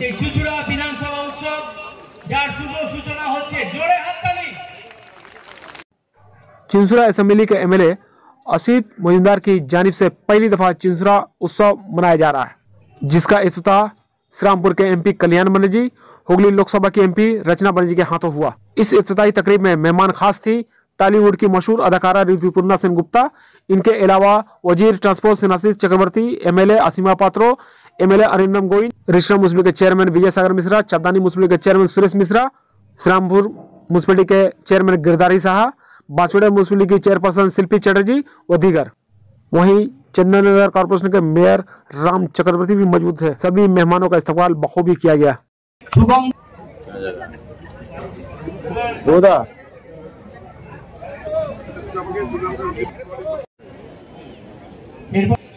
সেই চুচুড়া বিধানসভা উৎসব যার শুভ সূচনা হচ্ছে। জোরে হাততালি। चिंसुरा असेंबली के एमएलए असित मजुमदार की जानिब से पहली दफा चिंसुरा उत्सव मनाया जा रहा है, जिसका इफ्तिताह श्रीरामपुर के एमपी कल्याण बनर्जी, हुगली लोकसभा की एमपी रचना बनर्जी के हाथों हुआ। इस इफ्तिताही तकरीब में मेहमान खास थी टॉलीवुड की मशहूर अदाकारा ऋतुपर्णा सेन गुप्ता। इनके अलावा वजीर ट्रांसपोर्ट सेनासी चक्रवर्ती, एमएलए असीमा पात्रो, एमएलए अरिंदम गोइन, ऋषिराम म्यूनसिपल के चेयरमैन विजय सागर मिश्रा, चबदानी म्यूनसिपल के चेयरमैन सुरेश मिश्रा, श्रीरामपुर म्यूनसिपलिटी के चेयरमैन गिरधारी साहा, बांसवाड़ा म्यूनसिपलिटी की चेयरपर्सन शिल्पी चटर्जी व दीगर। वहीं चंदननगर कॉर्पोरेशन के मेयर राम चक्रवर्ती भी मौजूद थे। सभी मेहमानों का इस्तकबाल बखूबी किया गया।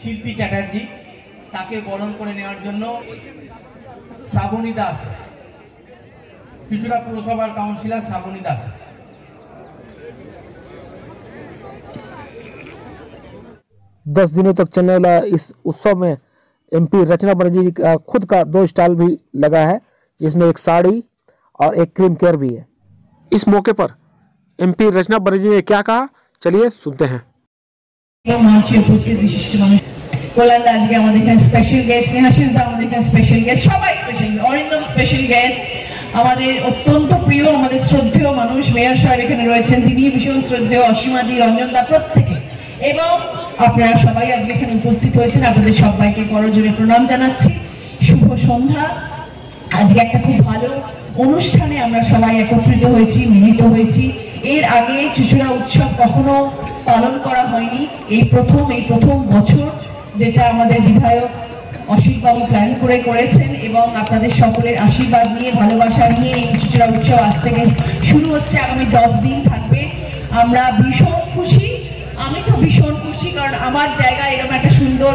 শিল্পী চ্যাটার্জি তাকে বরণ করে নেওয়ার জন্য শ্রাবণী দাস, চুচুড়া পুরসভার কাউন্সিলর শ্রাবণী দাস। दस दिनों तक चलने वाला इस उत्सव में एमपी रचना बनर्जी का खुद का 2 स्टॉल भी लगा है, जिसमें एक साड़ी और एक क्रीम केयर भी है। इस मौके पर एमपी रचना बनर्जी ने क्या कहा, चलिए सुनते हैं। उपस्थित विशिष्ट মানুষ কোলান্ডা আজকে আমাদের এখানে স্পেশাল গেস্ট, নেহাশিস দা আমাদের এখানে স্পেশাল গেস্ট, সবাই স্পেশাল, অরিন্দম স্পেশাল গেস্ট, আমাদের অত্যন্ত প্রিয় আমাদের শ্রদ্ধেয় মানুষ মেয়র সাহেব এখানে রয়েছেন, তিনি ভীষণ শ্রদ্ধেয়, অসীমাদি, রঞ্জন দা প্রত্যেকে, এবং আপনারা সবাই আজকে এখানে উপস্থিত হয়েছেন। আপনাদের সবাইকে করজোড়ে প্রণাম জানাচ্ছি। শুভ সন্ধ্যা। আজকে একটা খুব ভালো অনুষ্ঠানে আমরা সবাই একত্রিত হয়েছি, মিলিত হয়েছি। এর আগে চুচুড়া উৎসব কখনো পালন করা হয়নি, এই প্রথম বছর যেটা আমাদের বিধায়ক অসিত বাবু প্ল্যান করে করেছেন, এবং আপনাদের সকলের আশীর্বাদ নিয়ে, ভালোবাসা নিয়ে এই চুচুড়া উৎসব আজ থেকে শুরু হচ্ছে, আগামী 10 দিন থাকবে। আমরা ভীষণ খুশি, আমি তো ভীষণ খুশি, কারণ আমার জায়গায় এরকম একটা সুন্দর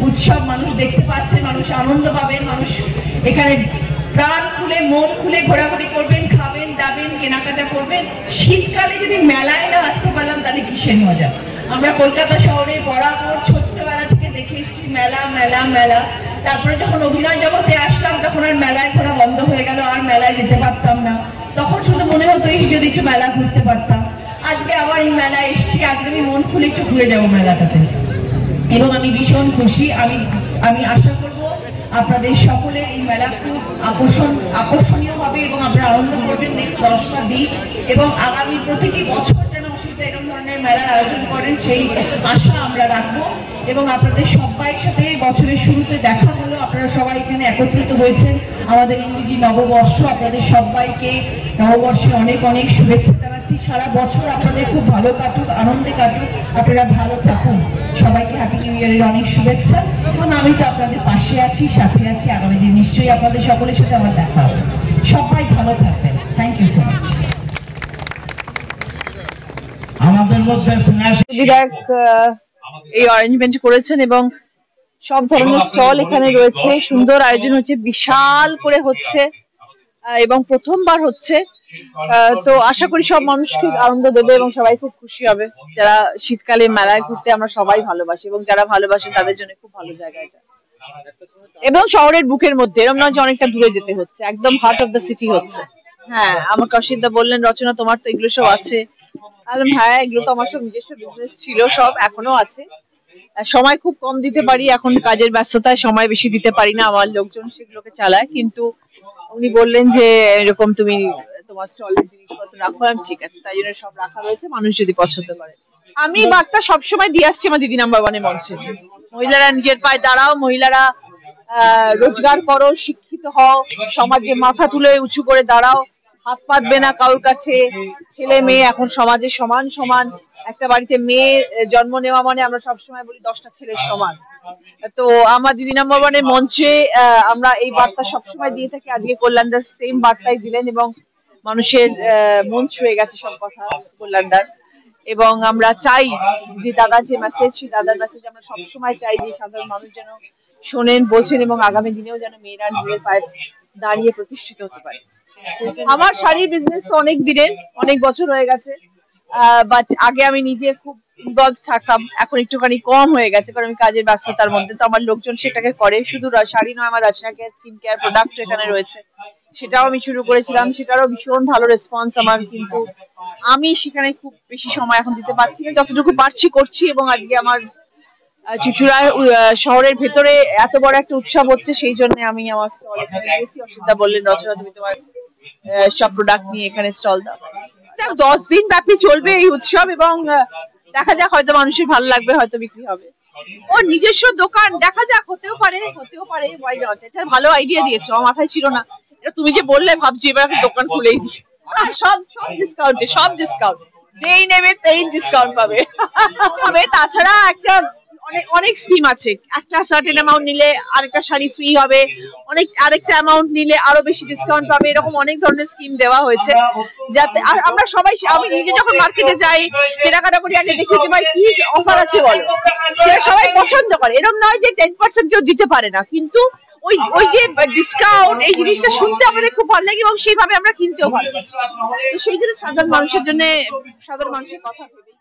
উৎসব মানুষ দেখতে পাচ্ছে, মানুষ আনন্দ পাবেন, মানুষ এখানে প্রাণ খুলে মন খুলে ঘোরাঘুরি করবেন, খাবেন দাবেন, কেনাকাটা করবেন। শীতকালে যদি মেলায় না আসতে পারলাম তাহলে কিসের মজা। আমরা কলকাতা শহরে বরাবর ছোট্টবেলা থেকে দেখে এসেছি মেলা মেলা মেলা। তারপরে যখন অভিনয় জগতে আসলাম তখন আর মেলায় ঘোরা বন্ধ হয়ে গেল, আর মেলায় যেতে পারতাম না। তখন শুধু মনে হতো যদি একটু মেলা ঘুরতে পারতাম। আজকে আবার এই মেলায় এসেছি, আজকে আমি মন খুলে একটু ঘুরে যাবো মেলাটাতে, এবং আমি ভীষণ খুশি। আমি আশা করব আপনাদের সকলের এই মেলা খুব আকর্ষণীয় হবে এবং আপনারা আনন্দ করবেন নেক্সট 10টা দিন, এবং আগামী প্রতিটি বছর যেন অসুবিধা এরকম ধরনের মেলার আয়োজন করেন সেই আশা আমরা রাখবো। এবং আপনাদের সবাই সাথে বছরের শুরুতে দেখা হলো, আপনারা সবাই এখানে একত্রিত হয়েছেন আমাদের ইংরেজি নববর্ষ। আপনাদের সবাইকে নববর্ষে অনেক অনেক শুভেচ্ছা জানাচ্ছি। সারা বছর আপনাদের খুব ভালো কাটুক, আনন্দে কাটুক, আপনারা ভালো থাকুন। সবাইকে হ্যাপি নিউ ইয়ারের অনেক শুভেচ্ছা, এবং আমি তো আপনাদের পাশে আছি, সাথে আছি। আগামী দিন নিশ্চয়ই আপনাদের সকলের সাথে আমার দেখা হবে। সবাই ভালো থাকবেন। Thank you so much. আমাদের মধ্যে বিধায়ক এই অ্যারেঞ্জমেন্ট করেছেন, এবং সব ধরনের স্টল এখানে রয়েছে, সুন্দর আয়োজন হচ্ছে, বিশাল করে হচ্ছে, এবং প্রথমবার হচ্ছে। তো আশা করি সব মানুষ খুব আনন্দ দেবে এবং সবাই খুব খুশি হবে। যারা শীতকালে মেলায় ঘুরতে আমরা সবাই ভালোবাসি, এবং যারা ভালোবাসে তাদের জন্য খুব ভালো জায়গা এটা, এবং শহরের বুকের মধ্যে, এরকম নয় যে অনেকটা দূরে যেতে হচ্ছে, একদম হার্ট অফ দ্য সিটি হচ্ছে। হ্যাঁ, আমাকে অসিতদা বললেন রচনা তোমার তো এগুলো সব আছে। হ্যাঁ, এগুলো তো আমার সব নিজস্ব বিজনেস ছিল, সব এখনো আছে। সময় খুব কম দিতে পারি, এখন কাজের ব্যস্ততায় সময় বেশি দিতে পারি না, আমার লোকজন সেগুলোকে চালায়। কিন্তু উনি বললেন যে এরকম তুমি তোমার স্টলের জিনিসপত্র রাখো, আমি ঠিক আছে, তাই জন্য সব রাখা রয়েছে, মানুষ যদি পছন্দ করে। আমি বার্তা সবসময় দিয়ে আসছি আমার দিদি নাম্বার 1-এ মঞ্চে, মহিলারা নিজের পায়ে দাঁড়াও, মহিলারা রোজগার করো, শিক্ষিত হও, সমাজে মাথা তুলে উঁচু করে দাঁড়াও, হাত পাতবে না কারোর কাছে। ছেলে মেয়ে এখন সমাজে সমান সমান। একটা বাড়িতে মেয়ে জন্ম নেওয়া মানে আমরা সবসময় বলি 10টা ছেলের সমান। তো আমার দিদি নাম্বার 1-এর মঞ্চে আমরা এই বার্তা সবসময় দিয়ে থাকি। আজকে কল্যাণদার সেম বার্তাই দিলেন, এবং মানুষের মন ছুঁয়ে গেছে সব কথা কল্যাণদার। এবং আমরা চাই যে দাদা যে মেসেজ, সেই দাদার মেসেজ আমরা সবসময় চাই যে সাধারণ মানুষ যেন শোনেন, বোঝেন, এবং আগামী দিনেও যেন মেয়েরা নিজের পায়ে দাঁড়িয়ে প্রতিষ্ঠিত হতে পারে। আমার শাড়ির বিজনেস তো অনেক দিনের, অনেক বছর হয়ে গেছে। বাট আগে আমি নিজে খুব ইনভলভ থাকতাম, এখন একটুখানি কম হয়ে গেছে কারণ আমি কাজের ব্যস্ততার মধ্যে। তো আমার লোকজন সেটাকে করে, শুধু শাড়ি নয়, আমার রচনা কেয়ার স্কিন কেয়ার প্রোডাক্ট এখানে রয়েছে, সেটাও আমি শুরু করেছিলাম, সেটারও ভীষণ ভালো রেসপন্স আমার। কিন্তু আমি সেখানে খুব বেশি সময় এখন দিতে পারছি না, যতটুকু পারছি করছি। এবং আজকে আমার চুঁচুড়া শহরের ভেতরে এত বড় একটা উৎসব হচ্ছে, সেই জন্য আমি আমার স্টল এখানে দিয়েছি। অসুবিধা বললেন রচনা তুমি তোমার সব প্রোডাক্ট নিয়ে এখানে স্টল দাও। 10 দিন ব্যাপী চলবে এই উৎসব এবং দেখা যাক, হয়তো মানুষের ভালো লাগবে, হয়তো বিক্রি হবে। ও নিজস্ব দোকান, দেখা যাক, হতেও পারে। এটা ভালো আইডিয়া দিয়েছো, আমার মাথায় ছিল না। এটা তুমি যে বললে ভাবছি এবার আমি দোকান খুলেই দিই। সব ডিসকাউন্টে, সব ডিসকাউন্ট, যেই নেবে সেই ডিসকাউন্ট পাবে। তাছাড়া একটা অনেক স্কিম আছে, একটা সার্টেন অ্যামাউন্ট নিলে আরেকটা শাড়ি ফ্রি হবে, আরেকটা অ্যামাউন্ট নিলে আরো বেশি ডিসকাউন্ট পাবে, এরকম অনেক ধরনের স্কিম দেওয়া হয়েছে যাতে আর আমরা সবাই, আমি নিজে যখন মার্কেটে যাই কেনাকাটা করি আগে দেখি যে ভাই কি অফার আছে বলো, সেটা সবাই পছন্দ করে। এরকম নয় যে 10% কেউ দিতে পারে না, কিন্তু ওই যে ডিসকাউন্ট, এই জিনিসটা শুনতে আমাদের খুব ভালো লাগে এবং সেইভাবে আমরা কিনতেও ভালোবাসি। তো সেই জন্য সাধারণ মানুষের কথা ভেবে